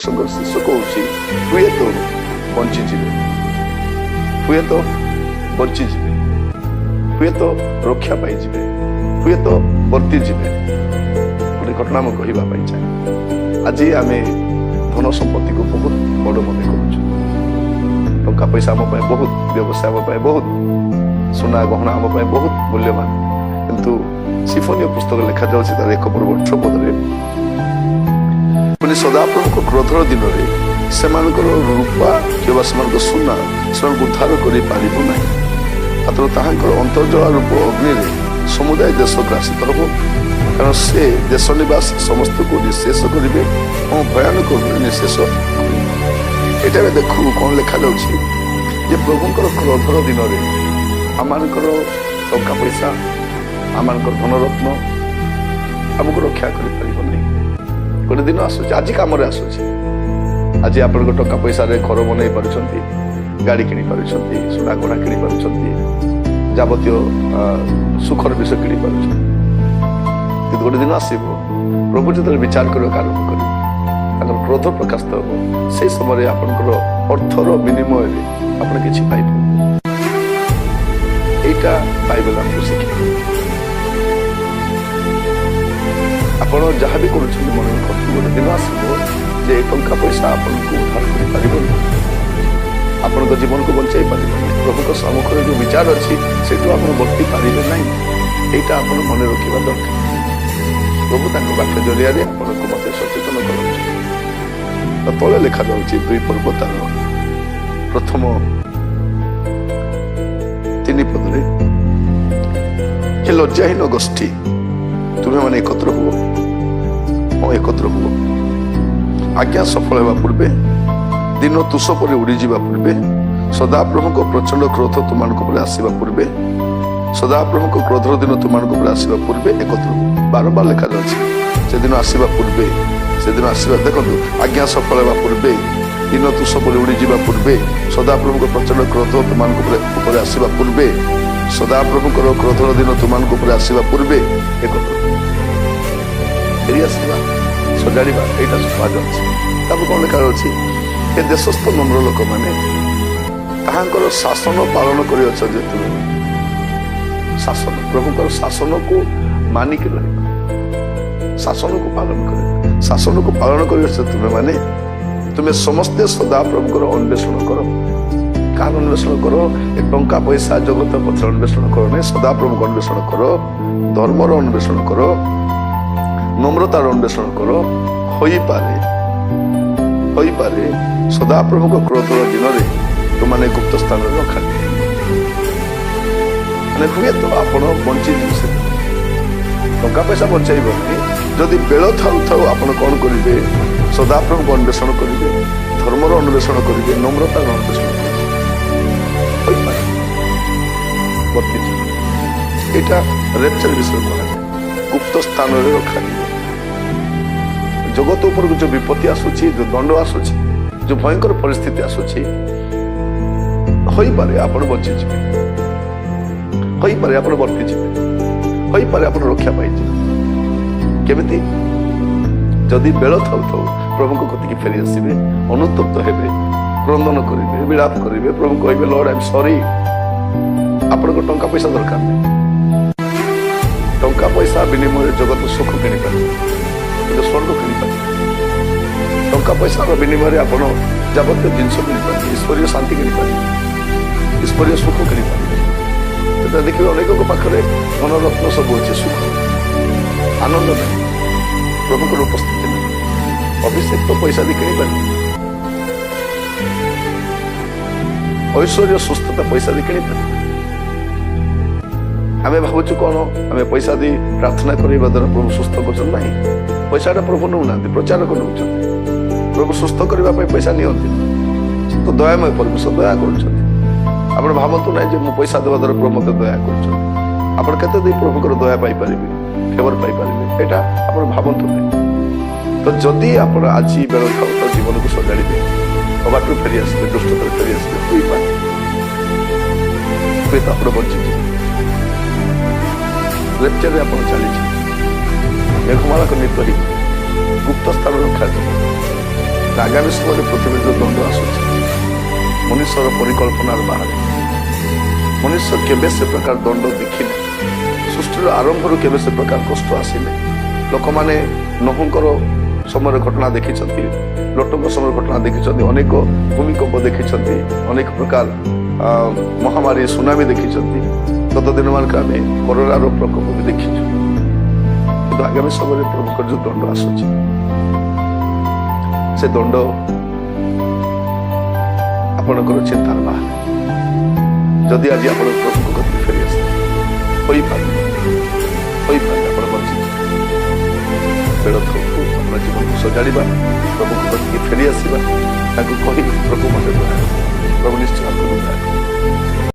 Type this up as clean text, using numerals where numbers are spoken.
ଶୀର୍ଷକ ହେଉଛି ହୁଏତ ବଞ୍ଚିଯିବେ, ହୁଏତ ବଞ୍ଚିଯିବେ, ହୁଏତ ରକ୍ଷା ପାଇଯିବେ, ହୁଏତ ବର୍ତ୍ତିଯିବେ। ଗୋଟେ ଘଟଣା ମୁଁ କହିବା ପାଇଁ ଚାହେଁ। ଆଜି ଆମେ ଧନ ସମ୍ପତ୍ତିକୁ ବହୁତ ବଡ଼ ମନେ କରୁଛୁ। ଟଙ୍କା ପଇସା ଆମ ପାଇଁ ବହୁତ, ବ୍ୟବସାୟ ଆମ ପାଇଁ ବହୁତ, ସୁନା ଗହଣା ଆମ ପାଇଁ ବହୁତ ମୂଲ୍ୟବାନ। କିନ୍ତୁ ସିଫନୀୟ ପୁସ୍ତକ ଲେଖାଯାଉଛି ତାର 1 ପର୍ବ 18 ପଦରେ, ସଦାପ୍ରଭୁଙ୍କ କ୍ରୋଧର ଦିନରେ ସେମାନଙ୍କର ରୂପା କିମ୍ବା ସେମାନଙ୍କ ସୁନା ସେମାନଙ୍କୁ ଉଦ୍ଧାର କରିପାରିବ ନାହିଁ। ମାତ୍ର ତାହାଙ୍କର ଅନ୍ତର୍ଜଳ ରୂପ ଅଗ୍ନିରେ ସମୁଦାୟ ଦେଶ ଗ୍ରାସିତ ହେବ, କାରଣ ସେ ଦେଶ ନିବାସୀ ସମସ୍ତଙ୍କୁ ନିଃଶେଷ କରିବେ ଏବଂ ଭୟାନକ ନିଃଶେଷ କରିବେ। ଏଇଟା ଆମେ ଦେଖୁ କ'ଣ ଲେଖାଯାଉଛି ଯେ ପ୍ରଭୁଙ୍କର କ୍ରୋଧର ଦିନରେ ଆମମାନଙ୍କର ଟଙ୍କା ପଇସା, ଆମମାନଙ୍କର ଧନରତ୍ନ ଆମକୁ ରକ୍ଷା କରିପାରିବ ନାହିଁ। ଗୋଟେ ଦିନ ଆସୁଛି, ଆଜି କାମରେ ଆସୁଛି। ଆଜି ଆପଣଙ୍କ ଟଙ୍କା ପଇସାରେ ଘର ବନେଇ ପାରୁଛନ୍ତି, ଗାଡ଼ି କିଣି ପାରୁଛନ୍ତି, ସୁନା ଗହଣା କିଣି ପାରୁଛନ୍ତି, ଯାବତୀୟ ସୁଖର ବିଷୟ କିଣି ପାରୁଛନ୍ତି। କିନ୍ତୁ ଗୋଟେ ଦିନ ଆସିବ, ପ୍ରଭୁ ଯେତେବେଳେ ବିଚାର କରିବାକୁ ଆରମ୍ଭ କରିବେ, ତାଙ୍କର କ୍ରୋଧ ପ୍ରକାଶିତ ହେବ। ସେଇ ସମୟରେ ଆପଣଙ୍କର ଅର୍ଥର ବିନିମୟରେ ଆପଣ କିଛି ପାଇପାରିବେ। ଏଇଟା ବାଇବେଲ ଆମକୁ ଶିଖାଏ। ଆପଣ ଯାହା ବି କରୁଛନ୍ତି ମନେ ରଖନ୍ତୁ, ଗୋଟେ ଦିନ ଆସିବ ଯେ ଏ ଟଙ୍କା ପଇସା ଆପଣଙ୍କୁ ଉଦ୍ଧାର କରିପାରିବନି, ଆପଣଙ୍କ ଜୀବନକୁ ବଞ୍ଚାଇ ପାରିବନି। ପ୍ରଭୁଙ୍କ ସମ୍ମୁଖରେ ଯେଉଁ ବିଚାର ଅଛି ସେଇଠୁ ଆପଣ ବର୍ତ୍ତି ପାରିବେ ନାହିଁ। ଏଇଟା ଆପଣ ମନେ ରଖିବା ଦରକାର। ପ୍ରଭୁ ତାଙ୍କ ବାକ୍ୟ ଜରିଆରେ ଆପଣଙ୍କୁ ମଧ୍ୟ ସଚେତନ କରାଉଛନ୍ତି। ତଳେ ଲେଖାଯାଉଛି 2 ପର୍ବ ତାର ପ୍ରଥମ 3 ପଦରେ, ହେ ଲଜ୍ଜାହୀନ ଗୋଷ୍ଠୀ, ତୁମେମାନେ ଏକତ୍ର ହୁଅ, ଏକତ୍ର ହୁଅ। ଆଜ୍ଞା ସଫଳ ହେବା ପୂର୍ବେ, ଦିନ ତୁଷ ପରି ଉଡ଼ିଯିବା ପୂର୍ବେ, ସଦାପ୍ରଭୁଙ୍କ ପ୍ରଚଣ୍ଡ କ୍ରୋଧ ତୁମମାନଙ୍କ ଉପରେ ଆସିବା ପୂର୍ବେ, ସଦାପ୍ରଭୁଙ୍କ କ୍ରୋଧର ଦିନ ତୁମମାନଙ୍କ ଉପରେ ଆସିବା ପୂର୍ବେ ଏକତ୍ର ହୁଅ। ବାରମ୍ବାର ଲେଖାଯାଉଛି ସେଦିନ ଆସିବା ପୂର୍ବେ, ସେଦିନ ଆସିବା। ଦେଖନ୍ତୁ, ଆଜ୍ଞା ସଫଳ ହେବା ପୂର୍ବେ, ଦିନ ତୁଷ ପରି ଉଡ଼ିଯିବା ପୂର୍ବେ, ସଦାପ୍ରଭୁଙ୍କ ପ୍ରଚଣ୍ଡ କ୍ରୋଧ ତୁମମାନଙ୍କ ଉପରେ ଆସିବା ପୂର୍ବେ, ସଦାପ୍ରଭୁଙ୍କର କ୍ରୋଧର ଦିନ ତୁମମାନଙ୍କ ଉପରେ ଆସିବା ପୂର୍ବେ ଏକତ୍ର ଫେରି ଆସିବା, ସଜାଡ଼ିବା। ଏଇଟା କୁହାଯାଉଛି। ତାପରେ କ'ଣ ଲେଖାଯାଉଛି, ଏ ଦେଶସ୍ଥ ନମ୍ର ଲୋକମାନେ ତାହାଙ୍କର ଶାସନ ପାଳନ କରିଅଛ ଯେ ତୁମେ ଶାସନ, ପ୍ରଭୁଙ୍କର ଶାସନକୁ ମାନିକି ରହିବା, ଶାସନକୁ ପାଳନ କରିବା, ଶାସନକୁ ପାଳନ କରିଅଛ ତୁମେମାନେ, ତୁମେ ସମସ୍ତେ ସଦାପ୍ରଭୁଙ୍କର ଅନ୍ୱେଷଣ କର। କାହାର ଅନ୍ୱେଷଣ କର? ଏ ଟଙ୍କା ପଇସା ଜଗତ ପଥର ଅନ୍ୱେଷଣ କର ନାହିଁ, ସଦାପ୍ରଭୁଙ୍କ ଅନ୍ୱେଷଣ କର, ଧର୍ମର ଅନ୍ୱେଷଣ କର, ନମ୍ରତାର ଅନ୍ୱେଷଣ କର। ହୋଇପାରେ ସଦାପ୍ରଭୁଙ୍କ କ୍ରୋଧର ଦିନରେ ତୁମାନେ ଗୁପ୍ତ ସ୍ଥାନରେ ରଖାଯିବେ। ମାନେ ହୁଏତ ଆପଣ ବଞ୍ଚିଯିବେ, ସେ ଟଙ୍କା ପଇସା ବଞ୍ଚାଇବନି। ଯଦି ବେଳ ଥାଉ ଥାଉ ଆପଣ କ'ଣ କରିବେ? ସଦାପ୍ରଭୁଙ୍କ ଅନ୍ୱେଷଣ କରିବେ, ଧର୍ମର ଅନ୍ୱେଷଣ କରିବେ, ନମ୍ରତାର ଅନ୍ୱେଷଣ କରିବେ। ହୋଇପାରେ ବର୍ତ୍ତିଯିବେ। ଏଇଟା ରେପ୍ଚର ବିଷୟ କୁହାଯାଏ। ଗୁପ୍ତ ସ୍ଥାନରେ ରଖାଯିବ। ଜଗତ ଉପରକୁ ଯୋଉ ବିପତ୍ତି ଆସୁଛି, ଯୋଉ ଦଣ୍ଡ ଆସୁଛି, ଯୋଉ ଭୟଙ୍କର ପରିସ୍ଥିତି ଆସୁଛି, ହୋଇପାରେ ଆପଣ ବଞ୍ଚିଯିବେ, ହୋଇପାରେ ଆପଣ ବର୍ତ୍ତିଯିବେ, ହୋଇପାରେ ଆପଣ ରକ୍ଷା ପାଇଯିବେ। କେମିତି? ଯଦି ବେଳ ଥାଉ ଥାଉ ପ୍ରଭୁଙ୍କ କତିକି ଫେରି ଆସିବେ, ଅନୁତପ୍ତ ହେବେ, କ୍ରନ୍ଦନ କରିବେ, ବିଳାପ କରିବେ, ପ୍ରଭୁ କହିବେ, ଲର୍ଡ ଆଇ ଏମ୍ ସରି। ଆପଣଙ୍କ ଟଙ୍କା ପଇସା ଦରକାର ନାହିଁ। ଟଙ୍କା ପଇସା ବିନିମୟରେ ଜଗତ ସୁଖ କିଣିପାରିବେ, କିନ୍ତୁ ସ୍ୱର୍ଗ କିଣିପାରିବେ। ଟଙ୍କା ପଇସାର ବିନିମୟରେ ଆପଣ ଯାବତୀୟ ଜିନିଷ କିଣିପାରିବେ, ଈଶ୍ୱରୀୟ ଶାନ୍ତି କିଣିପାରିବେ, ଈଶ୍ୱରୀୟ ସୁଖ କିଣିପାରିବେ। ସେଟା ଦେଖିବେ ଅନେକଙ୍କ ପାଖରେ ଧନରତ୍ନ ସବୁ ଅଛି, ସୁଖ ଆନନ୍ଦ ନାହିଁ, ପ୍ରଭୁଙ୍କର ଉପସ୍ଥିତି ନାହିଁ। ଅଭିଷେକ ତ ପଇସା ଦେଇ କିଣିପାରିବେ, ଐଶ୍ୱର୍ଯ୍ୟ ସୁସ୍ଥତା ପଇସା ଦେଇ କିଣିପାରିବେ। ଆମେ ଭାବୁଛୁ କ'ଣ, ଆମେ ପଇସା ଦେଇ ପ୍ରାର୍ଥନା କରିବା ଦ୍ୱାରା ପ୍ରଭୁ ସୁସ୍ଥ କରୁଛନ୍ତି? ନାହିଁ, ପଇସାଟା ପ୍ରଭୁ ନେଉନାହାନ୍ତି, ପ୍ରଚାରକ ନେଉଛନ୍ତି। ପ୍ରଭୁ ସୁସ୍ଥ କରିବା ପାଇଁ ପଇସା ନିଅନ୍ତି, ତ ଦୟାମୟ ପରମେଶ୍ୱର ଦୟା କରୁଛନ୍ତି। ଆପଣ ଭାବନ୍ତୁ ନାହିଁ ଯେ ମୁଁ ପଇସା ଦେବା ଦ୍ୱାରା ପ୍ରଭୁ ମୋତେ ଦୟା କରୁଛନ୍ତି। ଆପଣ କେତେ ଦେଇ ପ୍ରଭୁଙ୍କର ଦୟା ପାଇପାରିବେ, ଫେଭର ପାଇପାରିବେ, ଏଇଟା ଆପଣ ଭାବନ୍ତୁ ନାହିଁ। ତ ଯଦି ଆପଣ ଆଜି ବେଳ ଥାଉ ଥାଉ ଜୀବନକୁ ସଜାଡ଼ିବେ, ଅବାଟରୁ ଫେରି ଆସିବେ, ଦୁଷ୍ଟତାରେ ଫେରି ଆସିବେ, ହୋଇପାରେ ହୁଏତ ଆପଣ ବଞ୍ଚିଯିବେ। ରେପ୍ଚରରେ ଆପଣ ଚାଲିଯିବେ, ମେଘମାଳକ ନୀତ ହେଇଯିବେ, ଗୁପ୍ତ ସ୍ଥାନ ରଖାଯିବ। ଆଗାମୀ ସମୟରେ ପୃଥିବୀରେ ଯେଉଁ ଦଣ୍ଡ ଆସୁଛି ମନୁଷ୍ୟର ପରିକଳ୍ପନାର ବାହାରେ। ମନୁଷ୍ୟ କେବେ ସେ ପ୍ରକାର ଦଣ୍ଡ ଦେଖିନି। ସୃଷ୍ଟିର ଆରମ୍ଭରୁ କେବେ ସେ ପ୍ରକାର କଷ୍ଟ ଆସିନି। ଲୋକମାନେ ନୋହଙ୍କର ସମୟରେ ଘଟଣା ଦେଖିଛନ୍ତି, ଲୋଟଙ୍କ ସମୟରେ ଘଟଣା ଦେଖିଛନ୍ତି, ଅନେକ ଭୂମିକମ୍ପ ଦେଖିଛନ୍ତି, ଅନେକ ପ୍ରକାର ମହାମାରୀ ସୁନାମି ଦେଖିଛନ୍ତି। ଗତ ଦିନମାନଙ୍କରେ ଆମେ କରୋନାର ପ୍ରକୋପ ବି ଦେଖିଛୁ। କିନ୍ତୁ ଆଗାମୀ ସମୟରେ ପ୍ରଭୁଙ୍କର ଯେଉଁ ଦଣ୍ଡ ଆସୁଛି ସେ ଦଣ୍ଡ ଆପଣଙ୍କର ଚିନ୍ତାର ବାହାରେ। ଯଦି ଆଜି ଆପଣ ପ୍ରଭୁଙ୍କ କତିକି ଫେରି ଆସିବେ ହୋଇପାରେ ଆପଣ ବଞ୍ଚିତ। ବେଳ ଥକୁ ଆପଣ ଜୀବନକୁ ସଜାଡ଼ିବା, ପ୍ରଭୁଙ୍କ କତିକି ଫେରି ଆସିବା, ତାଙ୍କୁ କହି ପ୍ରଭୁ ମୋତେ ଦୟା, ପ୍ରଭୁ ନିଶ୍ଚୟ ଆପଣଙ୍କୁ ଦୟା।